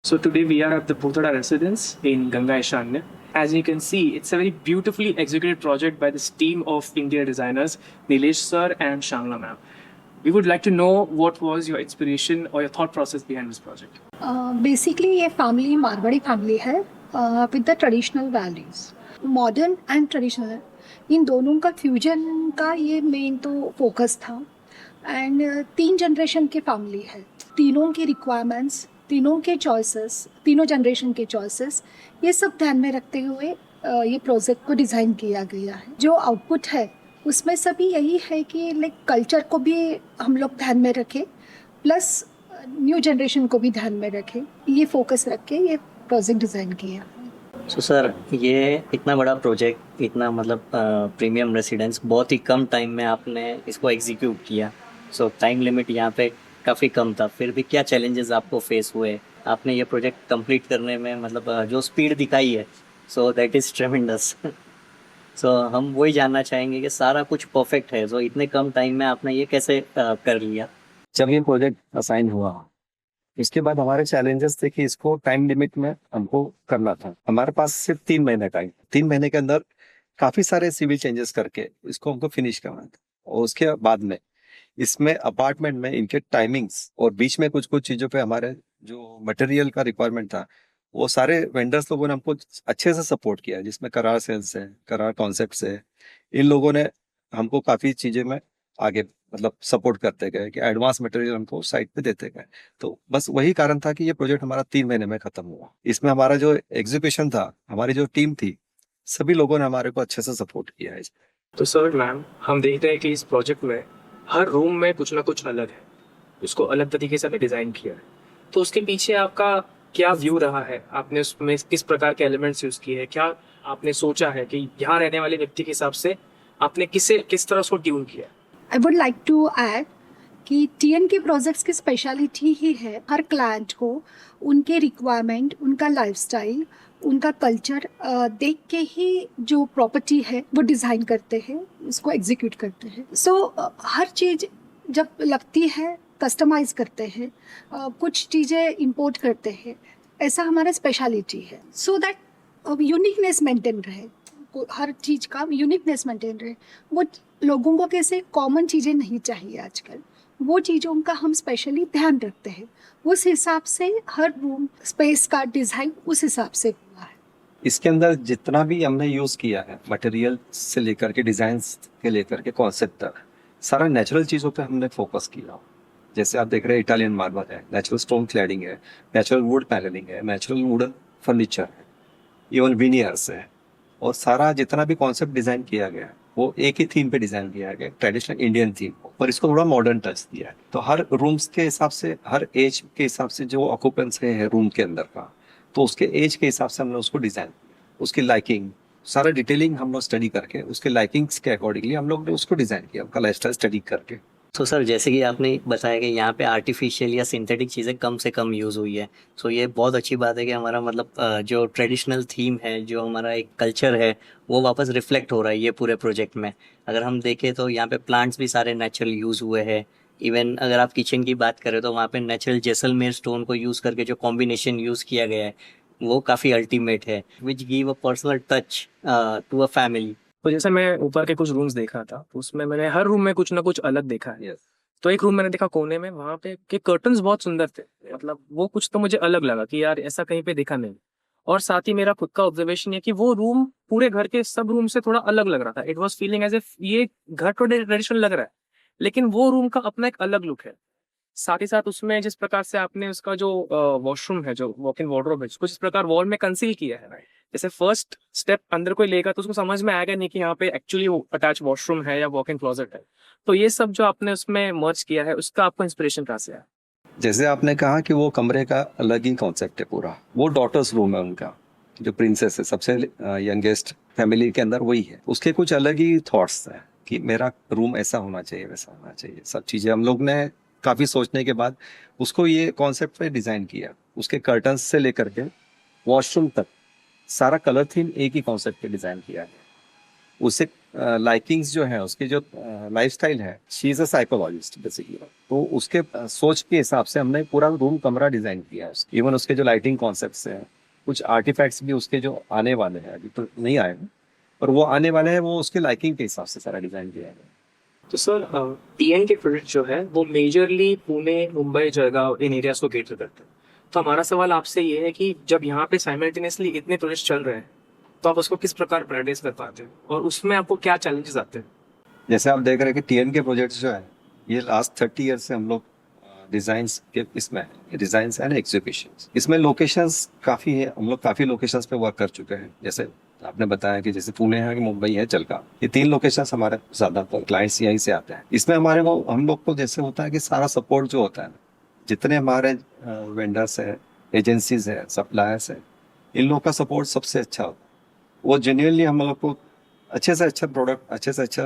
So today we are at the Bhutada residence in Ganga Ishanya. As you can see, it's a very beautifully executed project by this team of India designers, Nilesh sir and Shamla ma'am. We would like to know what was your inspiration or your thought process behind this project. Basically ये family Marwari family है with the traditional values modern and traditional इन दोनों का fusion का ये main तो focus था and तीन जनरेशन की फैमिली है तीनों की रिक्वायरमेंट्स तीनों के चॉइसेस तीनों जनरेशन के चॉइसेस ये सब ध्यान में रखते हुए ये प्रोजेक्ट को डिज़ाइन किया गया है जो आउटपुट है उसमें सभी यही है कि लाइक कल्चर को भी हम लोग ध्यान में रखें प्लस न्यू जनरेशन को भी ध्यान में रखें ये फोकस रख के ये प्रोजेक्ट डिज़ाइन किया। सो सर ये इतना बड़ा प्रोजेक्ट इतना मतलब प्रीमियम रेसिडेंस बहुत ही कम टाइम में आपने इसको एग्जीक्यूट किया। सो टाइम लिमिट यहाँ पे काफ़ी कम था, फिर भी क्या चैलेंजेस आपको फेस हुए आपने ये प्रोजेक्ट कंप्लीट करने में, मतलब जो स्पीड दिखाई है सो दैट इज़ ट्रेमेंडस। सो हम वही जानना चाहेंगे कि सारा कुछ परफेक्ट है, सो इतने कम टाइम में आपने ये कैसे कर लिया। जब ये प्रोजेक्ट असाइन हुआ इसके बाद हमारे चैलेंजेस थे कि इसको टाइम लिमिट में हमको करना था। हमारे पास सिर्फ 3 महीने का, 3 महीने के अंदर काफी सारे सिविल चेंजेस करके इसको हमको फिनिश करना था। और उसके बाद में इसमें अपार्टमेंट में इनके टाइमिंग्स और बीच में कुछ कुछ चीजों पे हमारे जो मटेरियल का रिक्वायरमेंट था वो सारे वेंडर्स लोगों ने हमको अच्छे से सपोर्ट किया, जिसमें करार सेल्स है, करार कॉन्सेप्ट्स है। इन लोगों ने हमको काफी चीजें में आगे मतलब सपोर्ट करते गए कि एडवांस मटेरियल हमको साइट पे देते गए। तो बस वही कारण था कि ये प्रोजेक्ट हमारा 3 महीने में खत्म हुआ। इसमें हमारा जो एग्जीक्यूशन था, हमारी जो टीम थी, सभी लोगों ने हमारे को अच्छे से सपोर्ट किया है। तो सर मैम, हम देख रहे हैं कि इस प्रोजेक्ट में हर रूम में कुछ ना कुछ अलग है, उसको अलग तरीके से डिज़ाइन किया है। तो उसके पीछे आपका क्या व्यू रहा है? आपने उसमें किस प्रकार के एलिमेंट्स यूज़ किए हैं? क्या आपने सोचा है कि यहाँ रहने वाले व्यक्ति के हिसाब से आपने किस तरह उसको ट्यून किया? I would like to add कि टीएन के प्रोजेक्ट्स की स्पेशलिटी ही है हर क्लाइंट को उनके रिक्वायरमेंट उनका लाइफस्टाइल उनका कल्चर देख के ही जो प्रॉपर्टी है वो डिज़ाइन करते हैं, उसको एग्जीक्यूट करते हैं। सो हर चीज़ जब लगती है कस्टमाइज करते हैं, कुछ चीज़ें इंपोर्ट करते हैं, ऐसा हमारा स्पेशलिटी है सो दैट यूनिकनेस मेंटेन रहे, हर चीज़ का यूनिकनेस मेंटेन रहे। वो लोगों को कैसे कॉमन चीज़ें नहीं चाहिए आजकल, वो चीज़ों का हम स्पेशली ध्यान रखते हैं। उस हिसाब से हर रूम स्पेस का डिज़ाइन उस हिसाब से हुआ है। इसके अंदर जितना भी हमने यूज किया है मटेरियल से लेकर के डिजाइन के लेकर के कॉन्सेप्ट तक, सारा नेचुरल चीजों पे हमने फोकस किया। जैसे आप देख रहे हैं इटालियन मार्बल है, नेचुरल स्टोन क्लैडिंग है, नेचुरल वुड पैनलिंग है, नेचुरल वुडन फर्नीचर है, इवन विनियर्स है। और सारा जितना भी कॉन्सेप्ट डिजाइन किया गया है वो एक ही थीम पे डिजाइन किया गया, ट्रेडिशनल इंडियन थीम, पर इसको थोड़ा मॉडर्न टच दिया है। तो हर रूम्स के हिसाब से, हर एज के हिसाब से जो ऑक्यूपेंस है रूम के अंदर का, तो उसके एज के हिसाब से हमने उसको डिजाइन किया। उसकी लाइकिंग सारा डिटेलिंग हम लोग स्टडी करके उसके लाइकिंग्स के अकॉर्डिंगली हम लोग ने उसको डिजाइन किया, उनका लाइफस्टाइल स्टडी करके। सो सर जैसे कि आपने बताया कि यहाँ पे आर्टिफिशियल या सिंथेटिक चीज़ें कम से कम यूज़ हुई है, सो ये बहुत अच्छी बात है कि हमारा मतलब जो ट्रेडिशनल थीम है, जो हमारा एक कल्चर है, वो वापस रिफ्लेक्ट हो रहा है ये पूरे प्रोजेक्ट में। अगर हम देखें तो यहाँ पे प्लांट्स भी सारे नेचुरल यूज़ हुए हैं। इवन अगर आप किचन की बात करें तो वहाँ पे नेचुरल जैसलमेर स्टोन को यूज़ करके जो कॉम्बिनेशन यूज़ किया गया है वो काफ़ी अल्टीमेट है, which give a personal touch to a family. तो जैसे मैं ऊपर के कुछ रूम्स देखा था, उसमें मैंने हर रूम में कुछ ना कुछ अलग देखा है। तो एक रूम मैंने देखा कोने में, वहां पे के कर्टन्स बहुत सुंदर थे, मतलब वो कुछ तो मुझे अलग लगा कि यार ऐसा कहीं पे देखा नहीं। और साथ ही मेरा खुद का ऑब्जर्वेशन है कि वो रूम पूरे घर के सब रूम से थोड़ा अलग लग रहा था। It was feeling as if ये घर तो ट्रेडिशनल लग रहा है, लेकिन वो रूम का अपना एक अलग लुक है। साथ ही साथ उसमें जिस प्रकार से आपने उसका जो वॉशरूम है, जो वॉक इन वार्डरोब है, उसको जिस प्रकार वॉल में कंसील किया है, जैसे फर्स्ट स्टेप अंदर कोई लेगा तो उसको समझ में आएगा नहीं कि यहाँ पे एक्चुअली वो अटैच वॉशरूम है या वॉक इन क्लोजेट है। तो ये सब जो आपने उसमें मर्ज किया है, उसका आपको इंस्पिरेशन कहाँ से आया? जैसे आपने कहा कि वो कमरे का अलग ही कॉन्सेप्ट है पूरा, वो डॉटर्स रूम है उनका, जो प्रिंसेस है सबसे यंगेस्ट फैमिली के अंदर वही है। उसके कुछ अलग ही थॉट्स हैं कि मेरा रूम ऐसा होना चाहिए, वैसा होना चाहिए। सब चीज़ें हम लोग ने काफ़ी सोचने के बाद उसको ये कॉन्सेप्ट पे डिज़ाइन किया। उसके कर्टन्स से लेकर के वॉशरूम तक सारा कलर थीम एक ही कॉन्सेप्ट पे डिज़ाइन किया है। उससे लाइकिंग्स जो है, उसकी जो लाइफस्टाइल है, she is a psychologist basically. तो उसके सोच के हिसाब से हमने पूरा रूम कमरा डिजाइन किया है। इवन उसके जो लाइटिंग कॉन्सेप्ट्स हैं, कुछ आर्टिफैक्ट्स भी उसके जो आने वाले हैं, अभी तो नहीं आए हैं, पर वो आने वाले हैं, वो उसके लाइकिंग के हिसाब से सारा डिजाइन किया है। तो सर टीएन के प्रोजेक्ट जो है वो मेजरली पुणे, मुंबई, जलगांव इन एरियाज को केटर करते हैं। तो हमारा सवाल आपसे ये है कि जब यहाँ पे साइमल्टेनियसली इतने प्रोजेक्ट चल रहे हैं तो आप उसको किस प्रकार प्रायोरिटाइज कर पाते हैं और उसमें आपको क्या चैलेंजेस आते हैं? जैसे आप देख रहे हैं कि टीएन के प्रोजेक्ट्स जो है, ये लास्ट 30 ईयर से हम लोग डिजाइंस के इसमें डिजाइंस एंड एग्जीक्यूशन, इसमें लोकेशंस काफ़ी है। हम लोग काफ़ी लोकेशंस पे वर्क कर चुके हैं। जैसे आपने बताया कि जैसे पुणे है, कि मुंबई है, जलगांव, ये 3 लोकेशंस हमारे ज़्यादातर क्लाइंट्स यहीं से आते हैं। इसमें हमारे को हम लोग को जैसे होता है कि सारा सपोर्ट जो होता है, जितने हमारे वेंडर्स है, एजेंसीज है, सप्लायर्स है, इन लोगों का सपोर्ट सबसे अच्छा होता है। वो जेन्युइनली हम लोग को अच्छे से अच्छा प्रोडक्ट, अच्छे से अच्छा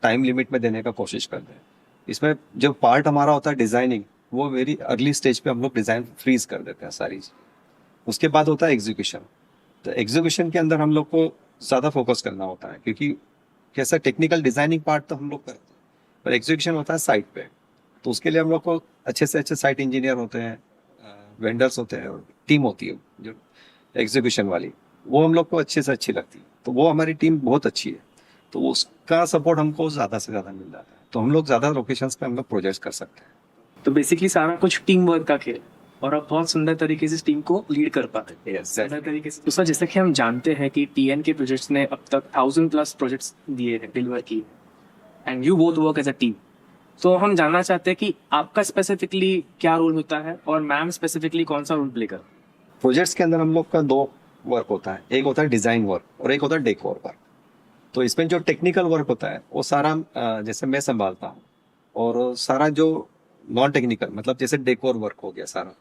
टाइम लिमिट में देने का कोशिश करते हैं। इसमें जो पार्ट हमारा होता है डिज़ाइनिंग, वो वेरी अर्ली स्टेज पे हम लोग डिज़ाइन फ्रीज कर देते हैं सारी। उसके बाद होता है एग्जीक्यूशन। तो एग्जीक्यूशन के अंदर हम लोग को ज़्यादा फोकस करना होता है, क्योंकि कैसा टेक्निकल डिज़ाइनिंग पार्ट तो हम लोग करते हैं, पर एग्जीक्यूशन होता है साइट पे। तो उसके लिए हम लोग को अच्छे से अच्छे साइट इंजीनियर होते हैं, वेंडर्स होते हैं, और टीम होती है जो एग्जीक्यूशन वाली, वो हम लोग को अच्छे से अच्छी लगती है। तो वो हमारी टीम बहुत अच्छी है, तो उसका सपोर्ट हमको ज़्यादा से ज़्यादा मिल जाता है। तो हम लोग ज़्यादा लोकेशंस पे हम लोग प्रोजेक्ट्स कर सकते हैं। तो बेसिकली सारा कुछ टीम वर्क का खेल और आप बहुत सुंदर तरीके से टीम को लीड कर पाते हैं। सुंदर तरीके से। तो सर जैसे कि हम जानते हैं कि टीएन के प्रोजेक्ट्स ने अब तक 1000+ प्रोजेक्ट्स दिए हैं, डिलीवर किए, and you both work as a team. तो हम जानना चाहते हैं कि आपका स्पेसिफिकली क्या रोल होता है और मैम स्पेसिफिकली कौन सा रोल प्ले कर? प्रोजेक्ट्स के अंदर हम लोग का 2 वर्क होता है, एक होता है डिज़ाइन वर्क और एक होता है डेकोर वर्क। तो इसमें जो टेक्निकल वर्क होता है वो सारा जैसे मैं संभालता हूँ, और सारा जो नॉन टेक्निकल, मतलब जैसे डेकोर वर्क हो गया, सारा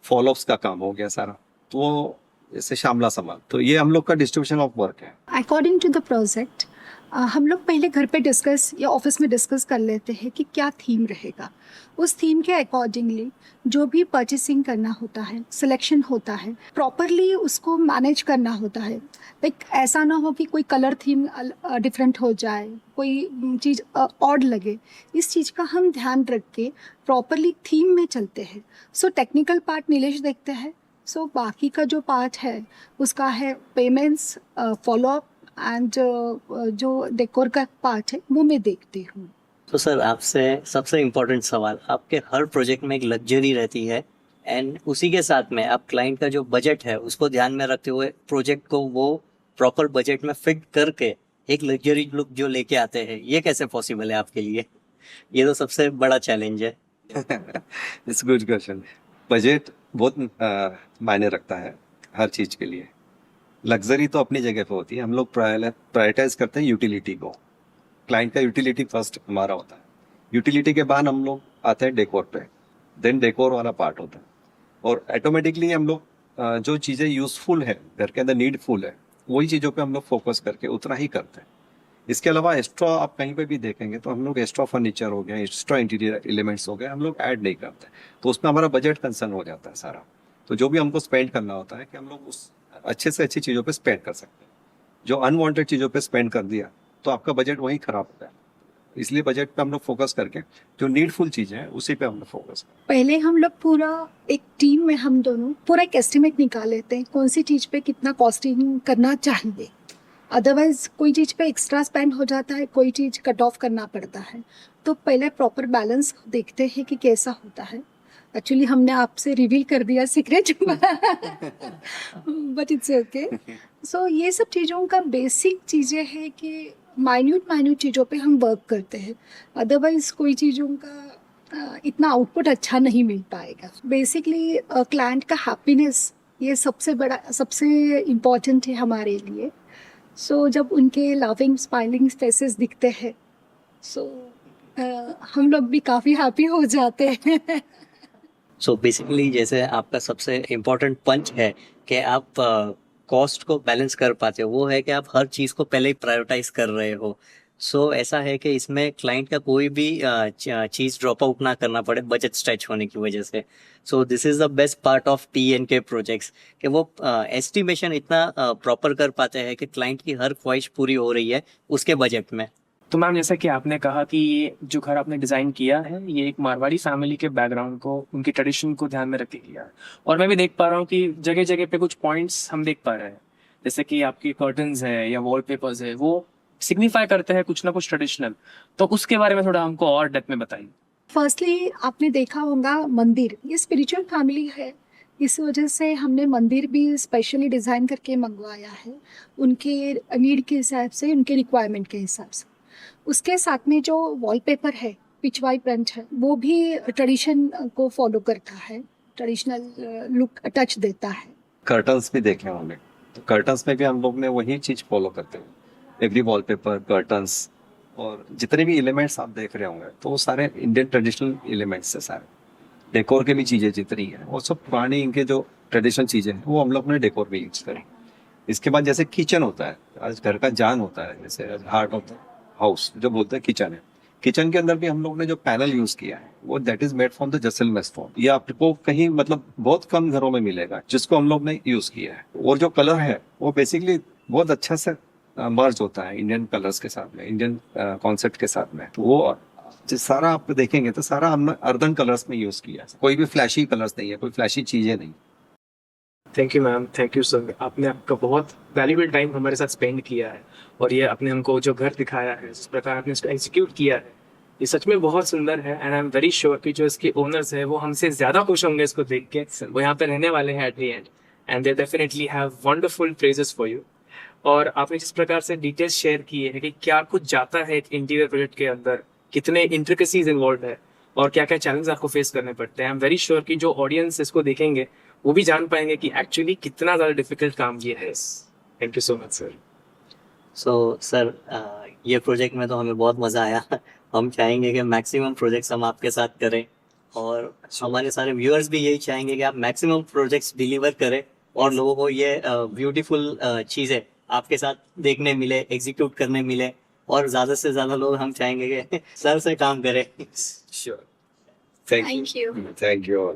फॉलोअप्स का काम हो गया सारा, तो वो जैसे श्यामला संभाल। तो ये हम लोग का डिस्ट्रीब्यूशन ऑफ वर्क है। अकॉर्डिंग टू द प्रोजेक्ट हम लोग पहले घर पे डिस्कस या ऑफिस में डिस्कस कर लेते हैं कि क्या थीम रहेगा। उस थीम के अकॉर्डिंगली जो भी परचेसिंग करना होता है, सिलेक्शन होता है, प्रॉपरली उसको मैनेज करना होता है। लाइक ऐसा ना हो कि कोई कलर थीम डिफरेंट हो जाए, कोई चीज़ ऑड लगे। इस चीज़ का हम ध्यान रख के प्रॉपरली थीम में चलते हैं। सो टेक्निकल पार्ट नीलेश देखते हैं। सो बाकी का जो पार्ट है उसका है पेमेंट्स, फॉलोअप एंड जो डेकोर का पार्ट है वो मैं देखती हूँ। तो सर आपसे सबसे इम्पोर्टेंट सवाल, आपके हर प्रोजेक्ट में एक लग्जरी रहती है, एंड उसी के साथ में आप क्लाइंट का जो बजट है उसको ध्यान में रखते हुए प्रोजेक्ट को वो प्रॉपर बजट में फिट करके एक लग्जरी लुक जो लेके आते हैं, ये कैसे पॉसिबल है आपके लिए? ये तो सबसे बड़ा चैलेंज है। It's good question. बजट बहुत मायने रखता है हर चीज़ के लिए। लग्जरी तो अपनी जगह पे होती है, हम लोग प्रायोरिटाइज करते हैं यूटिलिटी को। क्लाइंट का यूटिलिटी फर्स्ट हमारा होता है, यूटिलिटी के बाद हम लोग आते हैं डेकोर पे, देन डेकोर वाला पार्ट होता है। और ऑटोमेटिकली हम लोग जो चीज़ें यूजफुल है, घर के अंदर नीडफुल है, वही चीज़ों पे हम लोग फोकस करके उतना ही करते हैं। इसके अलावा एक्स्ट्रा आप कहीं पे भी देखेंगे तो हम लोग एक्स्ट्रा फर्नीचर हो गया, एक्स्ट्रा इंटीरियर एलिमेंट्स हो गए, हम लोग ऐड नहीं करते। तो उसमें हमारा बजट कंसर्न हो जाता है सारा। तो जो भी हमको स्पेंड करना होता है कि हम लोग उस अच्छे से अच्छी चीज़ों पे स्पेंड कर सकते हैं। जो अनवांटेड चीज़ों पे स्पेंड कर दिया तो आपका बजट वहीं खराब होता है। इसलिए बजट पे हम लोग फोकस करके जो नीडफुल चीज़ें हैं उसी पे हम लोग फोकस करें। पहले हम लोग पूरा एक टीम में हम दोनों पूरा एक एस्टिमेट निकाल लेते हैं कौन सी चीज़ पे कितना कॉस्टिंग करना चाहिए। अदरवाइज कोई चीज़ पे एक्स्ट्रा स्पेंड हो जाता है, कोई चीज़ कट ऑफ करना पड़ता है। तो पहले प्रॉपर बैलेंस देखते हैं कि कैसा होता है। एक्चुअली हमने आपसे रिवील कर दिया सीक्रेट, बट इट्स ओके। सो ये सब चीज़ों का बेसिक चीज़ें हैं कि माइन्यूट चीज़ों पे हम वर्क करते हैं। अदरवाइज कोई चीज़ों का इतना आउटपुट अच्छा नहीं मिल पाएगा। बेसिकली क्लाइंट का हैप्पीनेस ये सबसे बड़ा, सबसे इम्पॉर्टेंट है हमारे लिए। सो जब उनके लविंग स्माइलिंग फेसेस दिखते हैं, सो हम लोग भी काफ़ी हैप्पी हो जाते हैं। सो बेसिकली जैसे आपका सबसे इम्पोर्टेंट पंच है कि आप कॉस्ट को बैलेंस कर पाते हो, वो है कि आप हर चीज़ को पहले ही प्रायोरिटाइज कर रहे हो। सो ऐसा है कि इसमें क्लाइंट का कोई भी चीज़ ड्रॉप आउट ना करना पड़े बजट स्ट्रेच होने की वजह से। So this is the best part of TNK projects कि वो एस्टिमेशन इतना प्रॉपर कर पाते हैं कि क्लाइंट की हर ख्वाहिश पूरी हो रही है उसके बजट में। तो मैम जैसा कि आपने कहा कि ये जो घर आपने डिज़ाइन किया है ये एक मारवाड़ी फैमिली के बैकग्राउंड को उनकी ट्रेडिशन को ध्यान में रख के किया है। और मैं भी देख पा रहा हूँ कि जगह जगह पे कुछ पॉइंट्स हम देख पा रहे हैं, जैसे कि आपकी कर्टन्स है या वॉलपेपर्स है, वो सिग्निफाई करते हैं कुछ ना कुछ ट्रेडिशनल। तो उसके बारे में थोड़ा हमको और डेप्थ में बताइए। फर्स्टली आपने देखा होगा मंदिर, ये स्पिरिचुअल फैमिली है, इस वजह से हमने मंदिर भी स्पेशली डिज़ाइन करके मंगवाया है उनके नीड के हिसाब से, उनके रिक्वायरमेंट के हिसाब से। उसके साथ में जो वॉलपेपर है, पिचवाई प्रिंट है, वो भी ट्रेडिशन को फॉलो करता है, ट्रेडिशनल लुक टच देता है। कर्टन्स भी देखे होंगे, तो कर्टन्स में भी हम लोग ने वही चीज फॉलो करते हैं। एवरी वॉलपेपर, कर्टन्स और जितने भी एलिमेंट्स आप देख रहे होंगे तो वो सारे इंडियन ट्रेडिशनल एलिमेंट्स है सारे। डेकोर के भी चीजें जितनी है वो सब पुरानी इनके जो ट्रेडिशनल चीजें हैं वो हम लोग ने डेकोर में यूज करी। इसके बाद जैसे किचन होता है, आज घर का जान होता है, जैसे हार्ट ऑफ द हाउस जो बोलते हैं किचन है। किचन के अंदर भी हम लोग ने जो पैनल यूज किया है वो that is made from the Jaisalmer stone. ये आपको कहीं मतलब बहुत कम घरों में मिलेगा जिसको हम लोग ने यूज किया है। और जो कलर है वो बेसिकली बहुत अच्छा से मर्ज होता है इंडियन कलर्स के साथ में, इंडियन कॉन्सेप्ट के साथ में। तो वो जो सारा आप देखेंगे तो सारा हमने अर्दन कलर्स में यूज किया है, कोई भी फ्लैशी कलर्स नहीं है, कोई फ्लैशी चीजें नहीं। Thank you ma'am, thank you sir. आपने आपका बहुत वैल्यूबल टाइम हमारे साथ स्पेंड किया है और ये आपने हमको जो घर दिखाया है, जिस प्रकार आपने इसको एग्जीक्यूट किया है, ये सच में बहुत सुंदर है। And I am very sure कि जो इसके ओनर्स है वो हमसे ज़्यादा खुश होंगे इसको देख के। वो यहाँ पे रहने वाले हैं at the end, and they definitely have wonderful praises for you. और आपने जिस प्रकार से डिटेल्स शेयर किए हैं कि क्या कुछ जाता है एक इंटीरियर प्रोजेक्ट के अंदर, कितने इंट्रिकेसीज इन्वॉल्व है और क्या क्या चैलेंज आपको फेस करने पड़ते हैं, आई एम वेरी श्योर कि जो ऑडियंस इसको देखेंगे वो भी जान पाएंगे कि एक्चुअली कितना ज़्यादा डिफिकल्ट काम ये है। Thank you so much sir. So sir ये प्रोजेक्ट में तो हमें बहुत मज़ा आया। हम चाहेंगे कि मैक्सिमम प्रोजेक्ट्स हम आपके साथ करें और हमारे सारे व्यूअर्स भी यही चाहेंगे कि आप मैक्सिमम प्रोजेक्ट्स डिलीवर करें और लोगों को ये ब्यूटीफुल चीज़ें आपके साथ देखने मिले, एग्जीक्यूट करने मिले और ज़्यादा से ज़्यादा लोग हम चाहेंगे कि सर से काम करें। Sure. Thank you. Thank you.